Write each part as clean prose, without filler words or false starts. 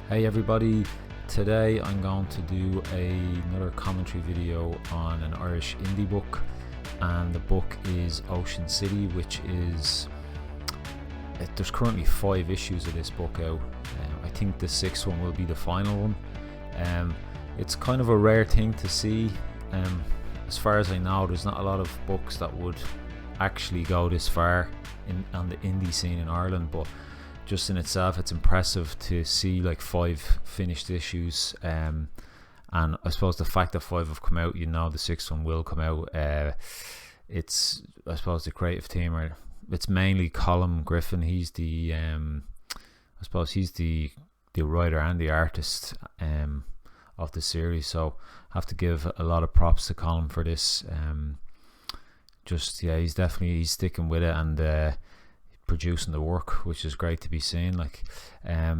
Hey everybody, today I'm going to do another commentary video on an Irish indie book, and the book is Ocean City, which is, there's currently 5 issues of this book out. I think the 6th one will be the final one. It's kind of a rare thing to see. As far as I know, there's not a lot of books that would actually go this far on the indie scene in Ireland, but just in itself it's impressive to see like 5 finished issues, and I suppose the fact that 5 have come out, you know the 6th one will come out. It's, I suppose, the creative team it's mainly Colm Griffin. He's the I suppose he's the writer and the artist of the series, so I have to give a lot of props to Colm for this. He's sticking with it and producing the work, which is great to be seen.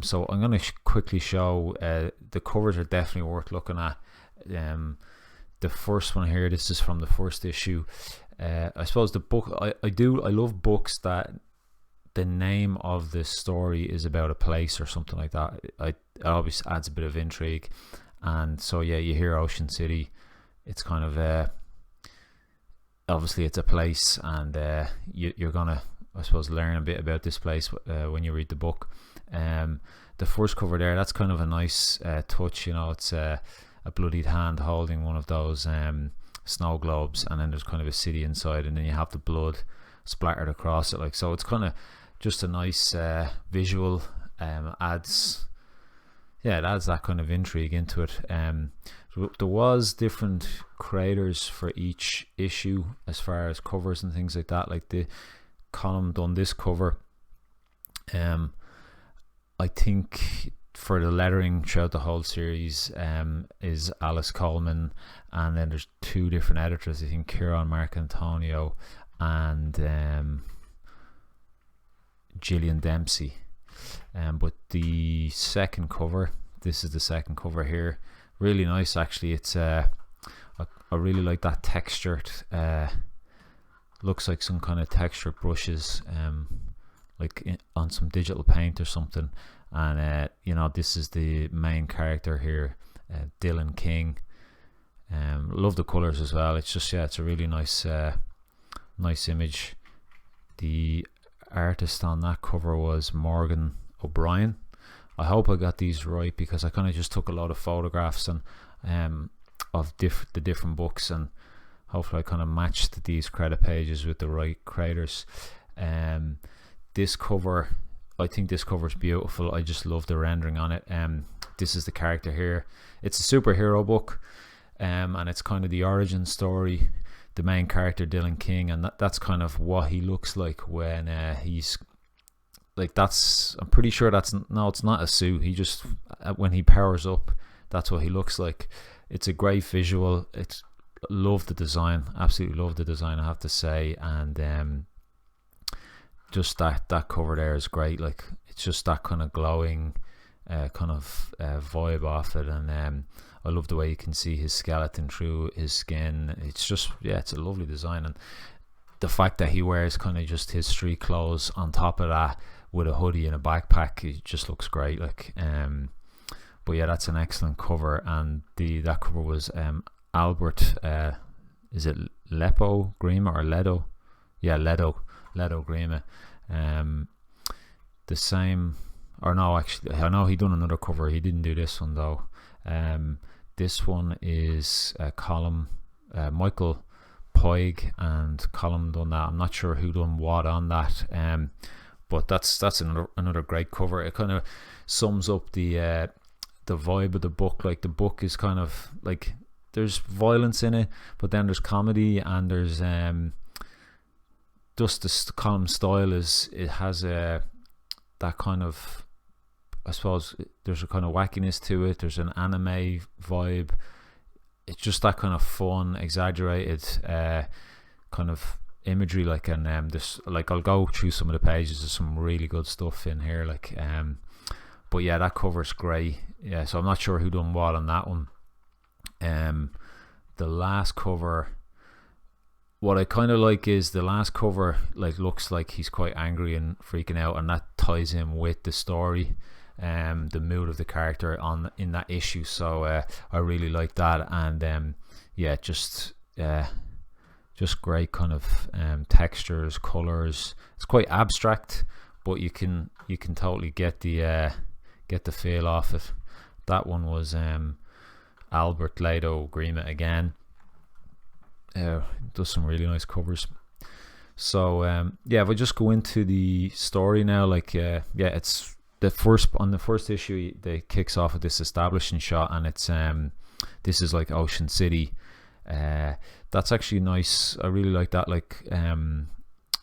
So I'm going to quickly show the covers are definitely worth looking at. The first one here, this is from the first issue. I suppose the book, I love books that the name of the story is about a place or something like that. It always adds a bit of intrigue. And so yeah, you hear Ocean City, it's kind of obviously it's a place, and you're gonna, I suppose, learn a bit about this place when you read the book. The first cover there, that's kind of a nice touch, you know. It's a bloodied hand holding one of those snow globes, and then there's kind of a city inside, and then you have the blood splattered across it, so it's kind of just a nice visual. It adds that kind of intrigue into it. There was different creators for each issue as far as covers and things like that. Like the Colm done this cover. I think for the lettering throughout the whole series is Alice Coleman, and then there's 2 different editors, I think Kieran Marcantonio and Gillian Dempsey. But the second cover, this is the second cover here, really nice actually. It's I really like that textured, looks like some kind of textured brushes, on some digital paint or something. And this is the main character here, Dylan King. Love the colors as well. It's just, it's a really nice image. The artist on that cover was Morgan O'Brien. I hope I got these right, because I kind of just took a lot of photographs and of the different books, and hopefully I kind of matched these credit pages with the right creators. This cover, I think this cover is beautiful. I just love the rendering on it. This is the character here. It's a superhero book, and it's kind of the origin story, the main character Dylan King, and that's kind of what he looks like when he's I'm pretty sure it's not a suit. He just, when he powers up, that's what he looks like. It's a great visual. Love the design, absolutely love the design, I have to say. And just that cover there is great. It's just that kind of glowing kind of vibe off it, and I love the way you can see his skeleton through his skin. It's just, it's a lovely design, and the fact that he wears kind of just his street clothes on top of that with a hoodie and a backpack, it just looks great. But yeah, that's an excellent cover. And that cover was Albert, is it Grima or Lledo? Yeah, Lledo Grima. The same, or no, actually I know he done another cover. He didn't do this one though. This one is Michael Poig and Colm done that. I'm not sure who done what on that, but that's another great cover. It kind of sums up the vibe of the book. The book is kind of there's violence in it, but then there's comedy, and there's just the Colm style it has that kind of, I suppose there's a kind of wackiness to it. There's an anime vibe. It's just that kind of fun, exaggerated kind of imagery. I'll go through some of the pages. There's some really good stuff in here. But yeah, that cover's great. Yeah, so I'm not sure who done what on that one. The last cover, what I kind of like is the last cover looks like he's quite angry and freaking out, and that ties in with the story. the mood of the character in that issue. So I really like that, and yeah, just great kind of textures, colors. It's quite abstract, but you can totally get the feel off it. That one was Albert Lledo Grima again. Does some really nice covers. So yeah, if I just go into the story now, like yeah, it's the first issue. They kicks off with this establishing shot, and it's this is like Ocean City. That's actually nice. I really like that, like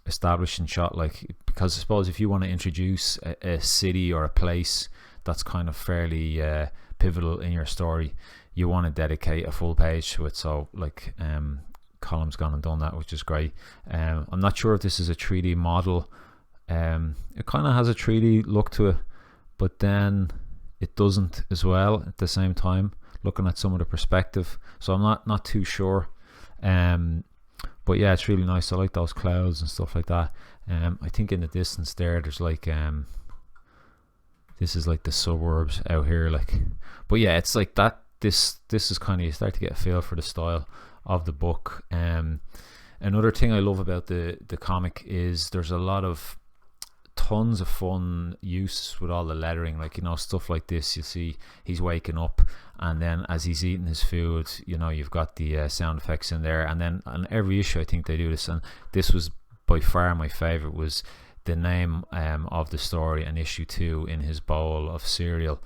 establishing shot, like, because I suppose if you want to introduce a city or a place that's kind of fairly pivotal in your story, you want to dedicate a full page to it. So like Colm's gone and done that, which is great. I'm not sure if this is a 3D model. It kind of has a 3D look to it, but then it doesn't as well at the same time, looking at some of the perspective. So I'm not too sure. But yeah, it's really nice. I like those clouds and stuff like that. I think in the distance there's like this is like the suburbs out here, like. But yeah, it's like that. This is kind of, you start to get a feel for the style of the book. Another thing I love about the comic is there's a lot of tons of fun use with all the lettering, like, you know, stuff like this. You see he's waking up, and then as he's eating his food, you know, you've got the sound effects in there. And then on every issue I think they do this, and this was by far my favorite, was the name of the story and issue 2 in his bowl of cereal.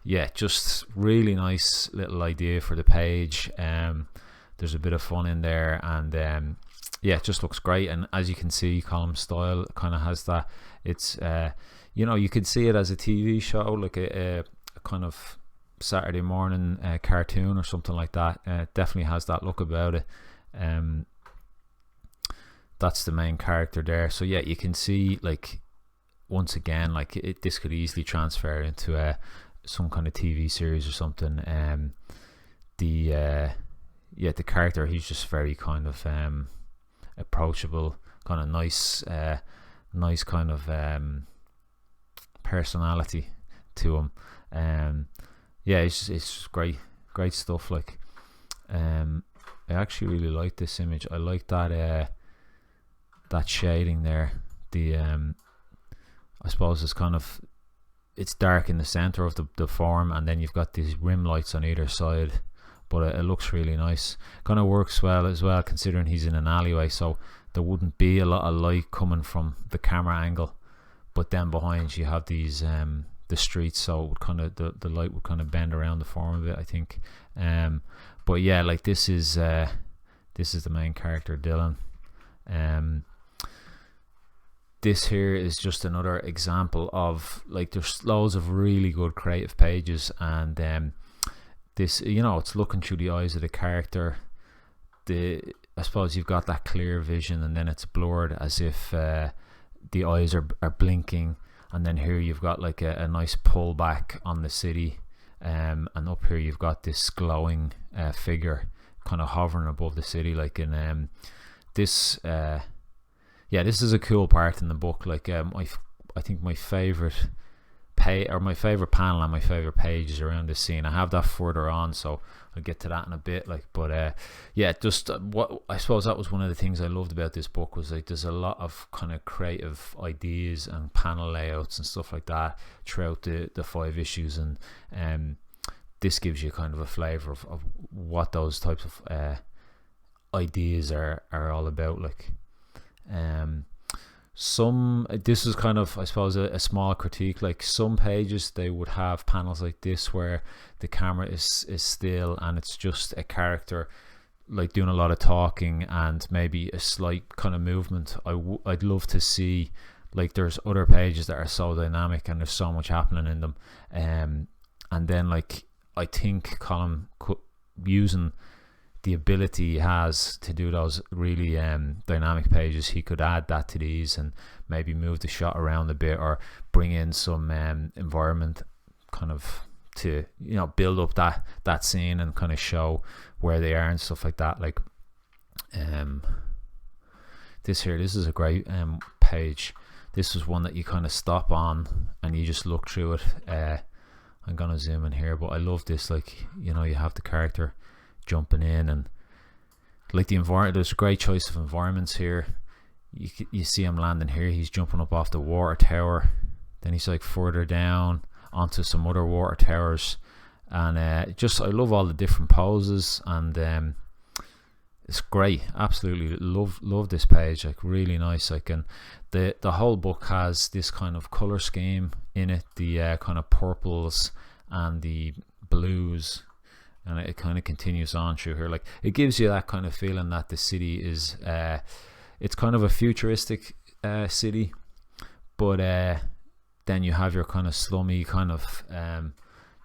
Yeah, just really nice little idea for the page. There's a bit of fun in there, and yeah, it just looks great. And as you can see, Colm's style kind of has that. It's you know, you could see it as a TV show, like a kind of Saturday morning cartoon or something like that. It definitely has that look about it. That's the main character there. So yeah, you can see, like, once again, like this could easily transfer into some kind of TV series or something. The character, he's just very kind of approachable, kind of nice kind of personality to him. Yeah, it's great stuff. Like, I actually really like this image. I like that shading there. The I suppose it's kind of, it's dark in the center of the form, and then you've got these rim lights on either side, but it looks really nice. Kind of works well as well, considering he's in an alleyway, so there wouldn't be a lot of light coming from the camera angle, but then behind you have these the streets, so it would kind of, the light would kind of bend around the form of it, I think. But yeah, like this is the main character, Dylan. This here is just another example of, like, there's loads of really good creative pages, and this, you know, it's looking through the eyes of the character. I suppose you've got that clear vision, and then it's blurred as if the eyes are blinking, and then here you've got like a nice pullback on the city, and up here you've got this glowing figure kind of hovering above the city, like in this. Yeah, this is a cool part in the book. Like, I think my favorite my favorite panel and my favorite page is around this scene. I have that further on, so I'll get to that in a bit. Like, but yeah, just what I suppose that was one of the things I loved about this book, was like there's a lot of kind of creative ideas and panel layouts and stuff like that throughout the 5 issues, and this gives you kind of a flavor of what those types of ideas are all about. Like, this is kind of, I suppose, a small critique. Like, some pages they would have panels like this where the camera is still, and it's just a character like doing a lot of talking and maybe a slight kind of movement. I'd love to see, like, there's other pages that are so dynamic and there's so much happening in them, and then, like, I think Colm using the ability he has to do those really dynamic pages, he could add that to these and maybe move the shot around a bit, or bring in some environment kind of to, you know, build up that scene and kind of show where they are and stuff like that. Like, this is a great page. this was one that you kind of stop on and you just look through it. I'm gonna zoom in here, but I love this, like, you know, you have the character jumping in, and like the environment, there's a great choice of environments here. You see him landing here, he's jumping up off the water tower, then he's like further down onto some other water towers, and just I love all the different poses, and it's great. Absolutely love this page, like really nice. Like, and the whole book has this kind of color scheme in it, the kind of purples and the blues, and it kind of continues on through here. Like, it gives you that kind of feeling that the city is it's kind of a futuristic city, but then you have your kind of slummy kind of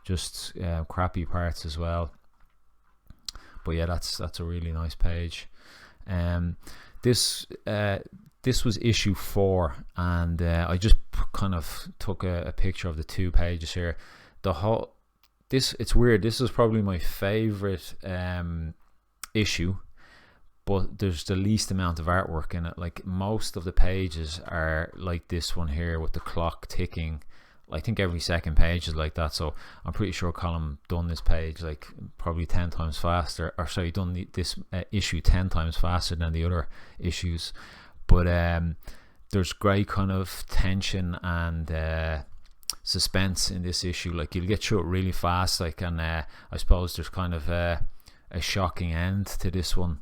just crappy parts as well. But yeah, that's a really nice page. This was issue 4, and I just kind of took a picture of the 2 pages here. It's weird. This is probably my favorite issue, but there's the least amount of artwork in it. Like, most of the pages are like this one here with the clock ticking. I think every second page is like that, so I'm pretty sure Colm done this page like probably 10 times faster, or sorry, done this issue 10 times faster than the other issues. But there's great kind of tension and suspense in this issue. Like, you'll get through it really fast, like, and I suppose there's kind of a shocking end to this one.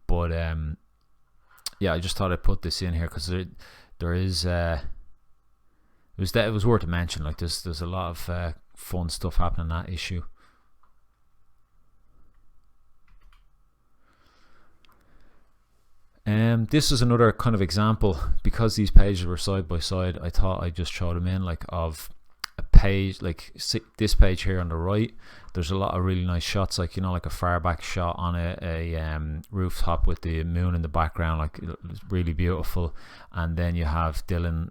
But yeah, I just thought I'd put this in here because there is it was worth a mention. Like, there's a lot of fun stuff happening in that issue. This is another kind of example, because these pages were side by side. I thought I'd just throw them in, like, of a page, like this page here on the right. There's a lot of really nice shots, like, you know, like a far back shot on a rooftop with the moon in the background, like, it's really beautiful. And then you have Dylan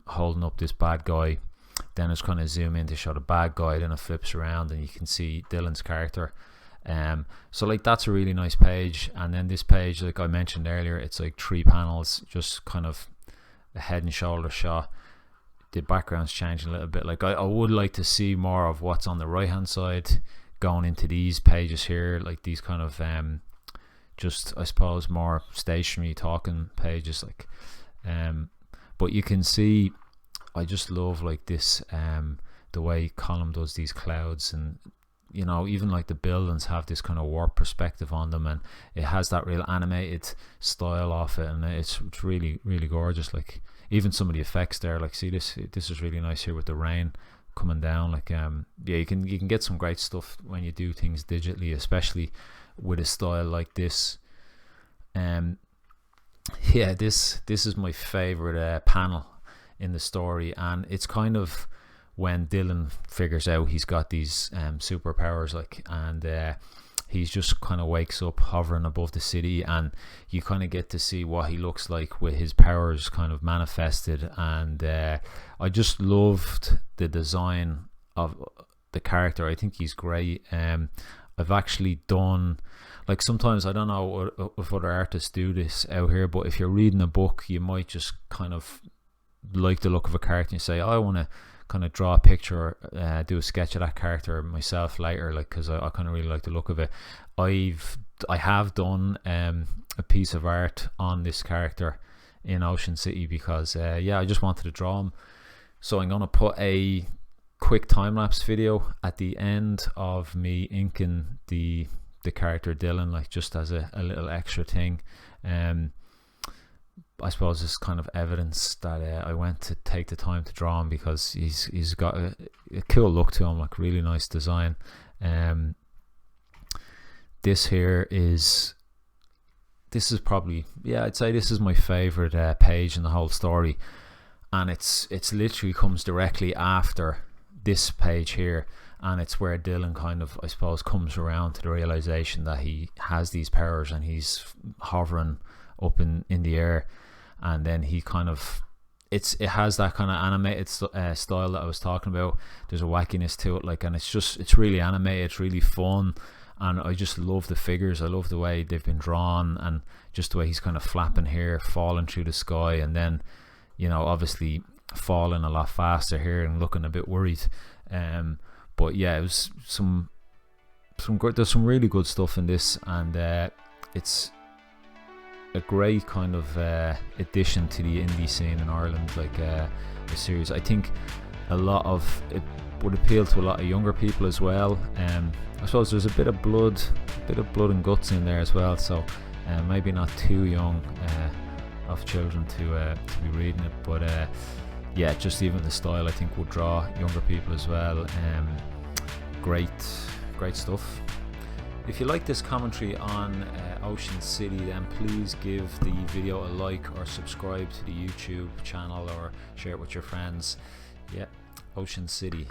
holding up this bad guy. Then it's kind of zoom in to show the bad guy, then it flips around and you can see Dylan's character. So like, that's a really nice page. And then this page, like I mentioned earlier, it's like 3 panels, just kind of a head and shoulder shot. The background's changing a little bit. Like, I would like to see more of what's on the right hand side going into these pages here, like these kind of just, I suppose, more stationary talking pages, like, but you can see I just love, like, this the way Colm does these clouds, and, you know, even like the buildings have this kind of warp perspective on them, and it has that real animated style off it, and it's really, really gorgeous. Like, even some of the effects there, like, see this is really nice here with the rain coming down. Like, yeah, you can get some great stuff when you do things digitally, especially with a style like this. Yeah, this is my favorite panel in the story, and it's kind of when Dylan figures out he's got these superpowers, like, and he's just kind of wakes up hovering above the city, and you kind of get to see what he looks like with his powers kind of manifested. And I just loved the design of the character. I think he's great. I've actually done, like, sometimes, I don't know if other artists do this out here, but if you're reading a book, you might just kind of like the look of a character and say, oh, I want to kind of draw a picture, do a sketch of that character myself later, like, because I kind of really like the look of it. I have done a piece of art on this character in Ocean City because yeah, I just wanted to draw him. So I'm gonna put a quick time-lapse video at the end of me inking the character Dylan, like, just as a little extra thing. I suppose it's kind of evidence that I went to take the time to draw him, because he's got a cool look to him, like, really nice design. This is probably, yeah, I'd say this is my favorite page in the whole story, and it's literally comes directly after this page here, and it's where Dylan kind of, I suppose, comes around to the realization that he has these powers and he's hovering up in the air. And then he kind of, it has that kind of animated style that I was talking about. There's a wackiness to it, like, and it's really animated, it's really fun, and I just love the figures. I love the way they've been drawn, and just the way he's kind of flapping here, falling through the sky, and then you know, obviously falling a lot faster here and looking a bit worried. But yeah, it was there's some really good stuff in this, and it's a great kind of addition to the indie scene in Ireland, like a series. I think a lot of it would appeal to a lot of younger people as well. I suppose there's a bit of blood and guts in there as well, so maybe not too young of children to be reading it, but yeah, just even the style I think would draw younger people as well. Great stuff. If you like this commentary on Ocean City, then please give the video a like or subscribe to the YouTube channel or share it with your friends. Yeah, Ocean City.